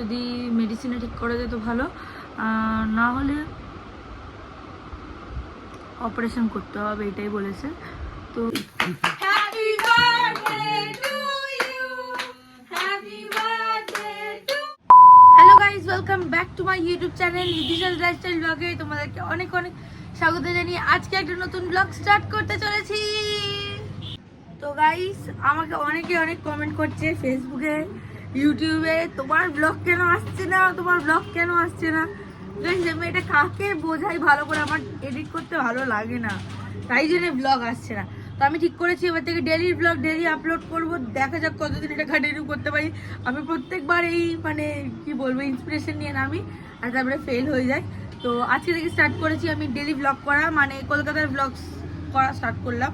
যদি মেডিসিনে ঠিক করা যেত ভালো, না হলে অপারেশন করতে হবে, এটাই বলেছে। তো hello guys, welcome back to my YouTube channel নিধিশাস লাইফস্টাইল ব্লগে তোমাদেরকে অনেক অনেক স্বাগত জানিয়ে আজকে একটা নতুন ব্লগ স্টার্ট করতে চলেছি। তো গাইজ, আমাকে অনেকে অনেক কমেন্ট করছে ফেসবুকে, ইউটিউবে, তোমার ব্লগ কেন আসছে না, তোমার ব্লগ কেন আসছে না। গাইজ, আমি এটা কাকে বোঝাই ভালো করে, আমার এডিট করতে ভালো লাগে না, তাই জন্য ব্লগ আসছে না। তো আমি ঠিক করেছি এবার থেকে ডেলি ব্লগ ডেলি আপলোড করব, দেখা যাক কতদিন এটা কন্টিনিউ করতে পারি। আমি প্রত্যেকবার এই মানে কি বলবো ইন্সপিরেশন নিয়ে নামি আর তারপরে ফেল হয়ে যায়। তো আজকে থেকে স্টার্ট করেছি আমি ডেলি ব্লগ করা, মানে কলকাতার ব্লগ করা স্টার্ট করলাম।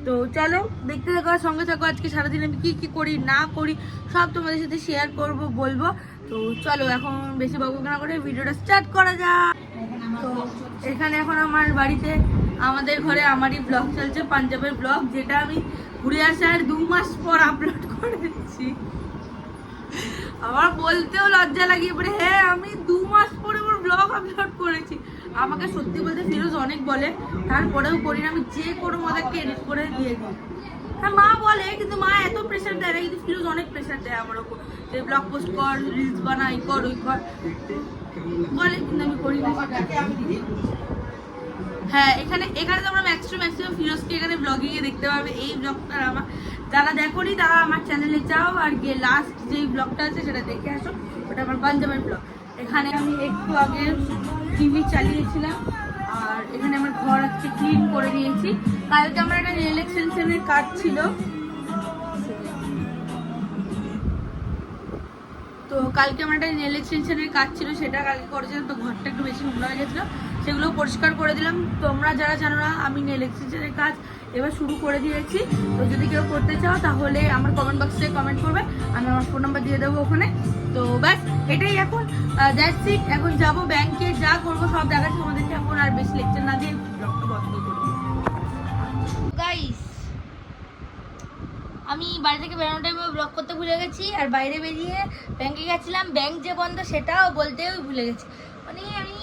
তো চলো দেখতে থাকো, সঙ্গে থাকো। আজকে সারাদিন আমি কি কি করি না করি সব তোমাদের সাথে শেয়ার করব, বলবো। তো চলো এখন বেশি বকবক না করে ভিডিওটা স্টার্ট করা যাক। তো এখানে এখন আমার বাড়িতে আমাদের ঘরে আমারই ব্লগ চলছে, পাঞ্জাবের ব্লগ, যেটা আমি ঘুরে আসার 2 মাস পর আপলোড করেছি। আমার বলতেও লজ্জা লাগিয়ে পড়ে, হ্যাঁ আমি 2 মাস পরে ওর ব্লগ আপলোড করেছি। আমাকে সত্যি বলতে ফিরোজ অনেক বলে, তারপরেও করি না, আমি যে কোনো মজাকে এডিট করে দিয়ে দিই। হ্যাঁ মা বলে, কিন্তু মা এত প্রেশার দেয় না, কিন্তু ফিরোজ অনেক প্রেশার দেয় আমার ওপর, যে ব্লগ পোস্ট কর, রিলস বানা, এই কর ওই কর বলে, কিন্তু আমি করি না। হ্যাঁ এখানে তো আমরা ম্যাক্সিমাম ফিরোজকে এখানে ব্লগিং এ দেখতে পাবে। এই ব্লগটা আমার যারা দেখোনি তারা আমার চ্যানেলে যাও আর গিয়ে লাস্ট যেই ব্লগটা আছে সেটা দেখে আসো, ওটা আমার পাঞ্জাবের ব্লগ। এখানে আমি একটু আগে টিভি চালিয়েছিলাম, আর এখানে আমার ঘর আজকে ক্লিন করে নিয়েছি। কালকে আমার একটা নেল এক্সটেনশনের কাজ ছিল, তো কালকে আমার একটা নেল এক্সটেনশনের কাজ ছিল, সেটা কালকে করেছিলাম। তো ঘরটা একটু বেশি নোংরা হয়ে গেছিলো, সেগুলো পরিষ্কার করে দিলাম। তোমরা যারা জানো না, আমি নেল এক্সটেনশনের কাজ এবার শুরু করে দিয়েছি। তো যদি কেউ করতে চাও তাহলে আমার কমেন্ট বক্সে কমেন্ট করবে, আমি আমার ফোন নাম্বার দিয়ে দেবো ওখানে। তো ব্যাস এটাই এখন দ্যাটস ইট। এখন যাবো ব্যাংকে, যা করবো সব দেখাচ্ছি তোমাদেরকে। এখন আর বেশি লেকচার না দিয়ে ব্লগটা বন্ধ করবো। গাইস, আমি বাড়ি থেকে বেরোনোর টাইমে ব্লগ করতে ভুলে গেছি, আর বাইরে বেরিয়ে ব্যাংকে গেছিলাম, ব্যাংক যে বন্ধ সেটাও বলতেও ভুলে গেছি। মানে আমি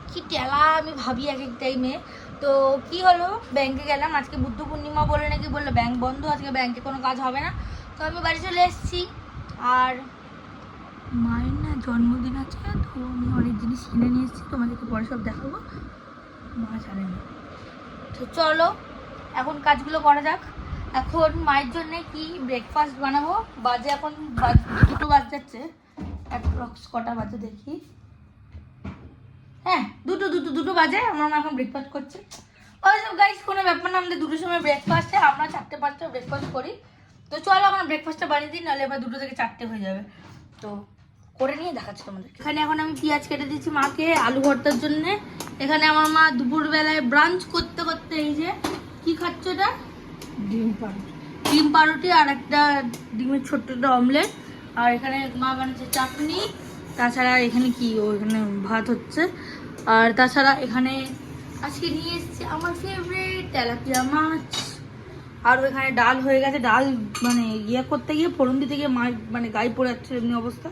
কি টেলা আমি ভাবি এক এক টাইমে। তো কি হলো, ব্যাংকে গেলাম, আজকে বুদ্ধ পূর্ণিমা বলে নাকি বললো ব্যাংক বন্ধ, আজকে ব্যাংকে কোনো কাজ হবে না। তো আমি বাড়ি চলে এসেছি, আর মায়ের না জন্মদিন আছে, তো আমি অনেক জিনিস কিনে নিয়ে এসেছি, তোমাদেরকে পরে সব দেখাবো, মা জানে না। তো চলো এখন কাজগুলো করা যাক। এখন মায়ের জন্য কি ব্রেকফাস্ট বানাবো, বাজে এখন 2টো বাজ যাচ্ছে, অ্যাপ্রক্স কটা বাজে দেখি, হ্যাঁ দুটো বাজে। আমার মা এখন ব্রেকফাস্ট করছে। ওই সব গাইস কোনো ব্যাপার না, আমাদের 2টোর সময় ব্রেকফাস্টে, আমরা 4টে-5টে ব্রেকফাস্ট করি। তো চলো আমার ব্রেকফাস্টটা বানিয়ে দিই, নাহলে এবার 2টো থেকে 4টে হয়ে যাবে। তো করে নিয়ে দেখাচ্ছি তোমাদের। এখানে এখন আমি পেঁয়াজ কেটে দিচ্ছি মাকে আলু ভর্তার জন্য। এখানে আমার মা দুপুরবেলায় ব্রাঞ্চ করতে করতে এই যে কি খাচ্ছে, এটা ডিম পাউরুটি আর একটা ডিমের ছোট্ট একটা অমলেট। আর এখানে মা বানাচ্ছে চাটনি, তাছাড়া এখানে কি এখানে ভাত হচ্ছে। আর তাছাড়া এখানে আজকে নিয়ে এসেছি আমার ফেভারিট তেলাপিয়া মাছ। আর এখানে ডাল হয়ে গেছে, ডাল মানে ইয়ে করতে গিয়ে ফোড়ন দিতে গিয়ে মাছ মানে গায়ে পড়ে যাচ্ছে এমনি অবস্থা।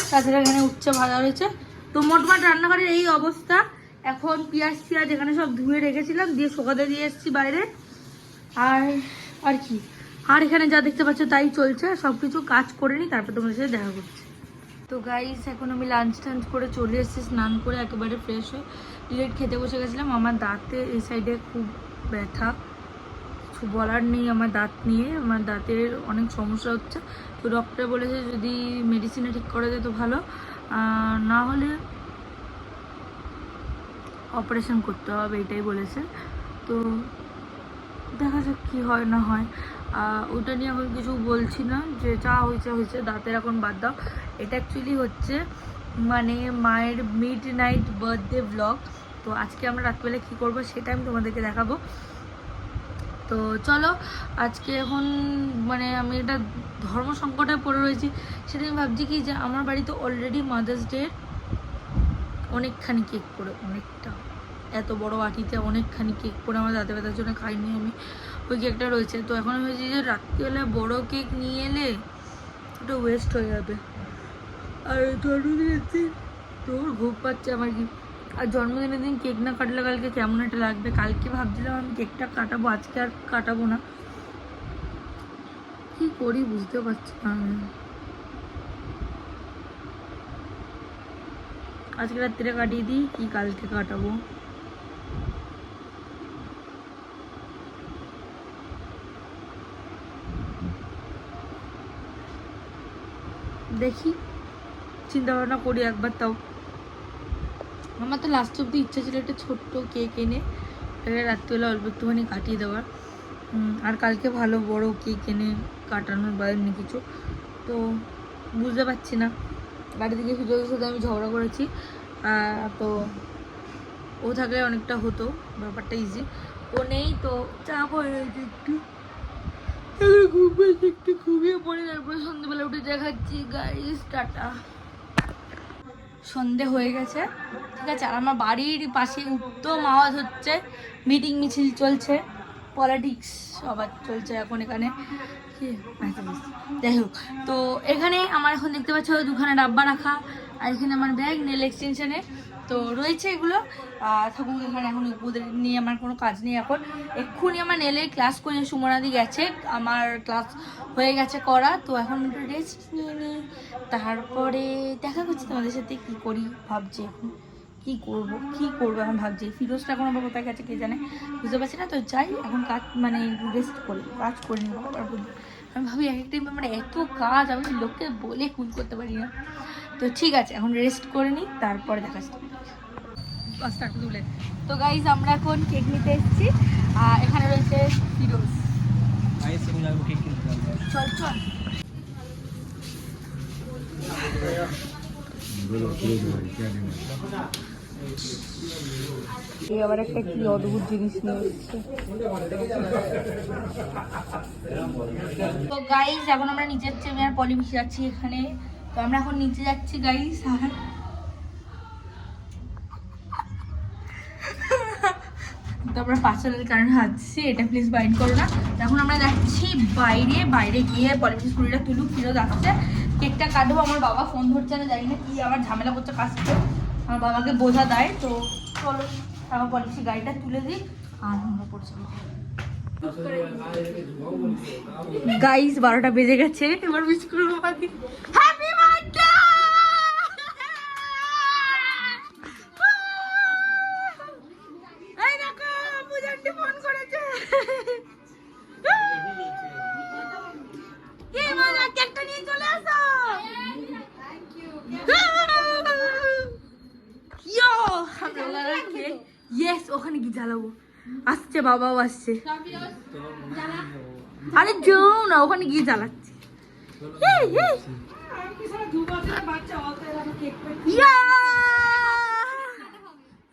তাছাড়া এখানে উচ্ছে ভাজা হয়েছে। তো মোটমাট রান্নাঘরের এই অবস্থা। এখন পেঁয়াজ এখানে সব ধুয়ে রেখেছিলাম, দিয়ে শোকাতে দিয়ে এসেছি বাইরে। আর কি, আর এখানে যা দেখতে পাচ্ছ তাই চলছে, সব কিছু কাজ করে নিই, তারপর তোমাদের সাথে দেখা করছি। তো গাইস এখন আমি লাঞ্চ টাঞ্চ করে চলে এসেছি, স্নান করে একেবারে ফ্রেশ হয়ে ডিরেক্ট খেতে বসে গেছিলাম। আমার দাঁতে এই সাইডে খুব ব্যথা, কিছু বলার নেই আমার দাঁত নিয়ে, আমার দাঁতের অনেক সমস্যা হচ্ছে। তো ডক্টর বলেছে যদি মেডিসিনে ঠিক করা যেত ভালো, না হলে অপারেশন করতে হবে, এটাই বলেছে। তো দেখা যাক কী হয় না হয়, ওটা নিয়ে এখন কিছু বলছি না, যে যা হয়েছে দাঁতের এখন বাদ দাও। এটা অ্যাকচুয়ালি হচ্ছে মানে মায়ের মিড নাইট বার্থডে ব্লগ। তো আজকে আমরা রাত্রিবেলা কী করবো সেটা আমি তোমাদেরকে দেখাবো। তো চলো আজকে এখন মানে আমি এটা ধর্ম সংকটে পড়ে রয়েছি, সেটা আমি ভাবছি কি যে আমার বাড়িতে অলরেডি মাদার্স ডে অনেকখানি কেক করে, অনেকটা এত বড় বাটিতে অনেকখানি কেক করে আমার দাঁতে ব্যথার জন্য খাইনি আমি, ওই কেকটা রয়েছে। তো এখন ভেবেছি যে রাত্রিবেলা বড় কেক নিয়ে এলে ওটা ওয়েস্ট হয়ে যাবে, আর জন্মদিনের দিন তোর ঘুম পাচ্ছে আমার কি। আর জন্মদিনের দিন কেক না কাটলে কালকে কেমন একটা লাগবে। কালকে ভাবছিলাম আমি কেকটা কাটাবো, আজকে আর কাটাবো না। কি করি বুঝতে পারছি না আমি। আজকে রাত্রিরে কাটিয়ে দিই কি কালকে কাটাবো। দেখি, চিন্তা ভাবনা করি একবার। তাও আমার তো লাস্ট অব্দি ইচ্ছা ছিল একটা ছোট্ট কেক এনে রাত্রিবেলা অল্প একটুখানি কাটিয়ে দেওয়ার। আর কালকে ভালো বড় কেক এনে কাটানোর বা এমনি কিছু। তো বুঝতে পারছি না। বাড়ি থেকে ফিরোজের সাথে আমি ঝগড়া করেছি, তো ও থাকলে অনেকটা হতো, ব্যাপারটা ইজি। ও নেই তো চাপ হয়ে গেছে একটু। একটু ঘুমিয়ে পড়ে তারপরে সন্ধ্যেবেলা উঠে দেখাচ্ছি। Guys tata. সন্ধে হয়ে গেছে, ঠিক আছে। আর আমার বাড়ির পাশে উত্তম আওয়াজ হচ্ছে, মিটিং মিছিল চলছে, পলিটিক্স সবার চলছে এখন এখানে। যাই হোক, তো এখানে আমার এখন দেখতে পাচ্ছ দুখানা ডাব্বা রাখা, আর এখানে আমার ব্যাগ নেল এক্সটেনশনে তো রয়েছে এগুলো। থাকুক এখানে, এখন ওদের নিয়ে আমার কোনো কাজ নেই এখন। এক্ষুনি আমার নেলের ক্লাস করে সুমনাদি গেছে, আমার ক্লাস হয়ে গেছে করা। তো এখন একটু রেস্ট নিয়ে নিই, তারপরে দেখা করছি তোমাদের সাথে। কি করি ভাবছি এখন, কি করবো এখন ভাবছি। ফিরোজটা এখন আবার কোথায় গেছে কে জানে, বুঝতে পারছি না। তো যাই এখন কাজ, মানে রেস্ট করি, কাজ করে নিবো। আমি ভাবি এক এক টাইম আমার এত কাজ, আমি লোককে বলে কুল করতে পারি না। তো ঠিক আছে, এখন রেস্ট করে নিই, তারপরে দেখা যাচ্ছে। তুলে তো গাইজ আমরা এখন কেক নিতে এসেছি, আর এখানে রয়েছে ফিরোজ। চল চল। এই আবার একটা কি অদ্ভুত জিনিস নিয়ে এসেছে। তো গাইজ এখন আমরা নিচে যাচ্ছি, আমি আর পলি মিশে যাচ্ছি এখানে। তো আমরা এখন নিচে যাচ্ছি গাইজ। তো আমরা পাঁচলের কারণে হাঁটছি, এটা প্লিজ বাইন্ড করো না। এখন আমরা যাচ্ছি বাইরে গিয়ে পলিথিন স্কুলটা তুলুক, ফিরোজ আসছে, কেকটা কাটবো। আমার বাবা ফোন ধরছে না, জানি না কি আবার ঝামেলা করছে কাজটা, আমার বাবাকে বোঝা দেয়। তো চলো আমার পলিথিন গাড়িটা তুলে দিই, আর আমরা পড়ছি। গাইস 12টা বেজে গেছে, এবার মিস করবো। Happy birthday. ফোন করেছে, কি মজা, কেকটা নিয়ে চলে আসো। ইয়েস, ওখানে কি জ্বালাবো, আসছে বাবাও আসছে। আরে যাও না, ওখানে গিয়ে জ্বালাচ্ছি।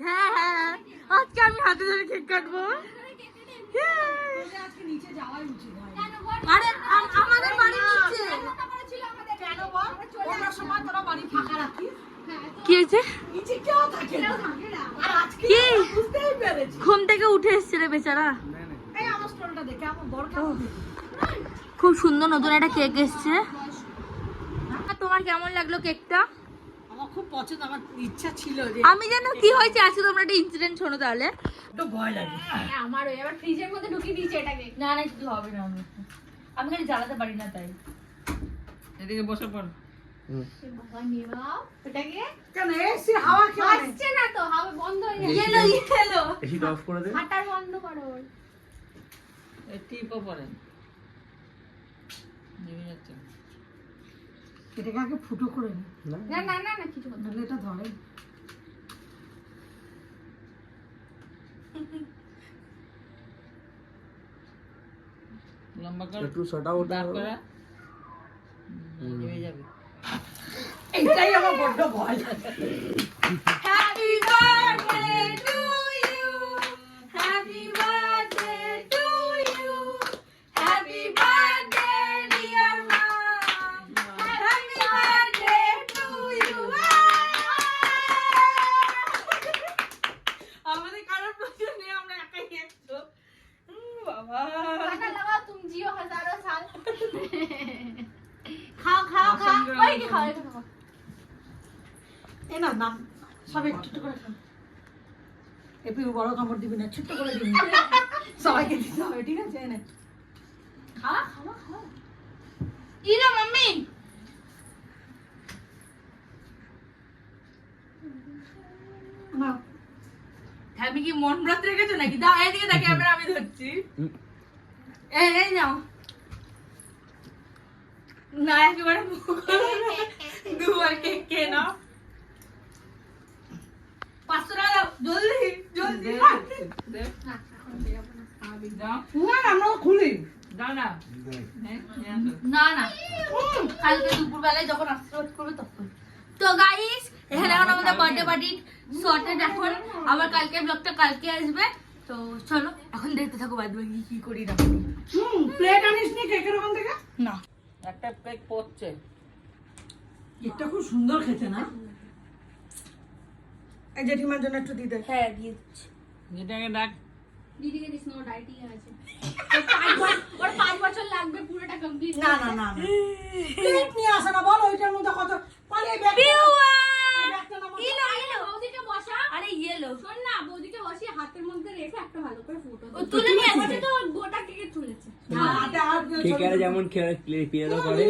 হ্যাঁ হ্যাঁ, আজকে আমি হাতে ধরে কেক কাটবো। আরে আমাদের বাড়ি নিচে কি হয়েছে, ঘুম থেকে উঠে এসছে রে বেচারা। খুব সুন্দর নতুন একটা কেক এসছে। তোমার কেমন লাগলো কেকটা? আমার খুব পছন্দ, আমার ইচ্ছা ছিল যে আমি জানো কি হয়েছে আজকে, তোমরা একটা ইনসিডেন্ট শোনো তাহলে। একটু ভয় লাগে আমারও। এবার ফ্রিজের মধ্যে ঢুকিয়ে দিয়েছে এটাকে। না না, কিছু হবে না, আমি খালি জ্বালাতে পারি না তাই। এদিকে বসে পড়। বাবা নিয়ে নাও এটাকে। কেন এসি হাওয়া খেয়ে আসছে না তো, হাওয়া বন্ধ হয়ে গেছে। এলো এসিটা অফ করে দে। হাঁটার বন্ধ করো। এই টিপও পড়েন নেমে যাচ্ছে। এটাকে আগে ফুটো করে নি। না না না না, কিছু করতে নাহলে এটা ধরে। লম্বা করে একটু শর্ট আউট দাঁড় করা, নেমে যাবে। এইটাই আমার বড্ড ভয় লাগে। Happy birthday to you, happy birthday to you, happy birthday dear mom, happy birthday to you. আমাদের কারোর প্রয়োজন নেই, আমরা একাই একশো। বাবা গানা লাগাও, তুম জিও হাজারো সাল। খাও খাও খাও, ওই কি খাও, এটা খাও। এই না না সব একটু একটু করে খা এপি বড় কামড় দিবি না ছোট্ট করে দিবি সবাইকে দিতে হবে ঠিক আছে এনে খাওয়া খাওয়া খাওয়া ইরা মাম্মি না আমি কি মন ব্রত রেখেছো নাকি দাও এদিকে দেখে আমরা আমি ধরছি এই নাও না একেবারে দুবার কেক কে নাও 500 টাকা দাও জলদি জলদি না আমরা খুলি দাও না না না কালকে দুপুর বেলায় যখন আসতে করবে তখন তো গাইস এখানে এখন আমাদের বার্থডে পার্টি সর্টেড এখন আবার কালকে ব্লগটা কালকে আসবে তো চলো এখন দেখতে থাকো বাদ বাকি কি করি না করি। প্লেট আনিস নি কেকের ওখান থেকে না একটা কেক পড়ছে কেকটা খুব সুন্দর খেতে না এই জেঠিমার জন্য একটু দিতে হ্যাঁ দিয়ে দিচ্ছি যেটাকে ডাক দিদিকে দিস না ডাইটিং আছে ওর 5 বছর লাগবে পুরোটা কমপ্লিট না না না প্লেট নিয়ে আসে না বল ওইটার মধ্যে কত পালিয়ে ব্যাগ ইলো ইলো বৌদিকে বসা আরে ইয়েলো শোন না বৌদিকে বসিয়ে হাতের মধ্যে রেখে একটা ভালো করে ফটো ও তুলে নিয়ে আসবে তো গোটা কেকে তুলেছে হাতে হাত দিয়ে কেকারে যেমন পেয়ারা করে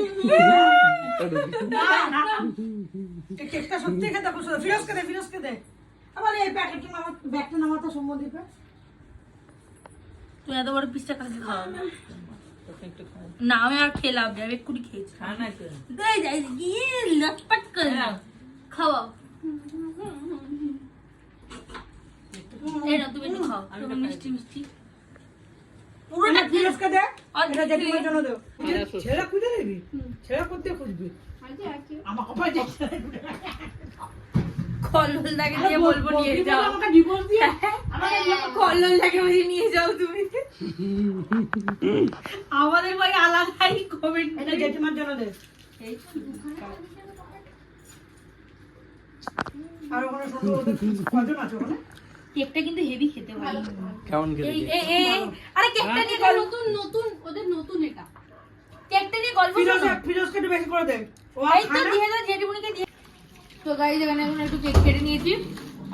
এই কেকটা সত্যি খেতে খুব সুন্দর ফিরোজকে দে আবার এই প্যাকেটটা নামা ব্যাগটা নামাতে সম্বন্ধে তুই এত বড় পিসটা কাকে খাওয়াবি না আমি আর খেলাম না আমি এক্ষুনি খেয়েছি যাই যাই গিয়ে লটপট করে দাও খাওয়াও এই না তুমি একটু খাও তুমি মিষ্টি মিষ্টি পুরোটা ফিরোজকে দে আর এটা জেঠিমার জন্য দেও ছেড়ে খুঁজে দিবি ছেড়ে করতে খুঁজবি আছে আছে আমার কপাল দেখছে কল্লোলদাকে দিয়ে বলবো নিয়ে যাও আমাকে ডিভোর্স দিয়ে কল্লোলদাকে বলি নিয়ে যাও তুমি আমাদের ভাই আলাদাই কমেন্ট এটা জেঠিমার জন্য দে আর ওখানে সুন্দর ওদের কজন আছে ওখানে কেকটা কিন্তু হেভি খেতে ভালো কেমন খেতে এই এই এই আরে কেকটা নিয়ে এটা নতুন নতুন ওদের নতুন এটা কেকটা নিয়ে গল্প শোনো ফিরোজকে একটু বেশি করে দে ও আর এই তো খায় না? দিয়ে দাও জেঠিমুনিকে দিয়ে তো গাইস এখানে এখন একটু কেক কেটে নিয়েছি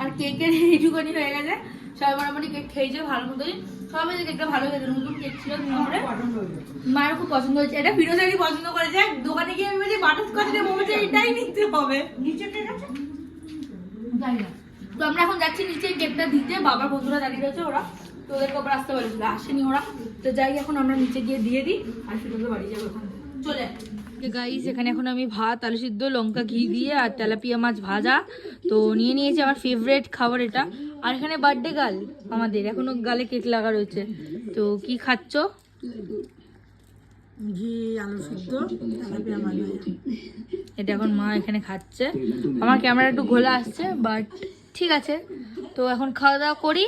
আর কেকের এইটুকুনি হয়ে গেছে সবাই মোটামুটি কেক খেয়েছে ভালো মতোই সবাই যে কেকটা ভালো খেয়েছে নতুন কেক ছিল দুপুরে পছন্দ হয়েছে। মায়ের খুব পছন্দ হয়েছে এটা ফিরোজারি পছন্দ করেছে দোকানে গিয়ে আমি বলছি বাটারস্কচ দিয়ে বলছে এটাই নিতে হবে নিচে কেক আছে জানি না তো আমরা এখন যাচ্ছি নিচে কেকটা দিতে বাবার বন্ধুরা দাঁড়িয়ে রয়েছে ওরা তো ওদেরকে ওপর আসতে বলেছিল আসেনি ওরা তো যাই এখন আমরা নিচে গিয়ে দিয়ে দিই আর ফিরোজের বাড়ি যাবো ওখান থেকে চলে গাইস এখানে এখন আমি ভাত আলু সিদ্ধ লঙ্কা ঘি দিয়ে আর তেলাপিয়া মাছ ভাজা তো নিয়ে নিয়েছি আমার ফেভারিট খাবার এটা আর এখানে বার্থডে গাল আমাদের এখনো গালে কেক লাগা রয়েছে তো কি খাচ্ছ ঘি আলু সিদ্ধ তেলাপিয়া মাছ ভাজা। এটা এখন মা এখানে খাচ্ছে আমার ক্যামেরা একটু ঘোলা আসছে বাট ঠিক আছে তো এখন খাওয়া দাওয়া করি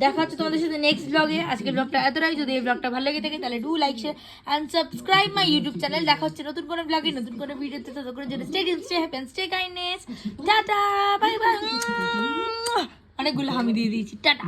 দেখা হচ্ছে তোমাদের সাথে নেক্সট ব্লগে আজকের ব্লগটা এতটাই যদি এই ব্লগটা ভালো লেগে থাকে তাহলে do like share and subscribe my YouTube channel দেখা হচ্ছে নতুন কোনো ব্লগে নতুন কোনো ভিডিওতে ততক্ষণের জন্য stay tuned stay happy and stay kindness tata bye bye অনেকগুলো হামি দিয়ে দিয়েছি টাটা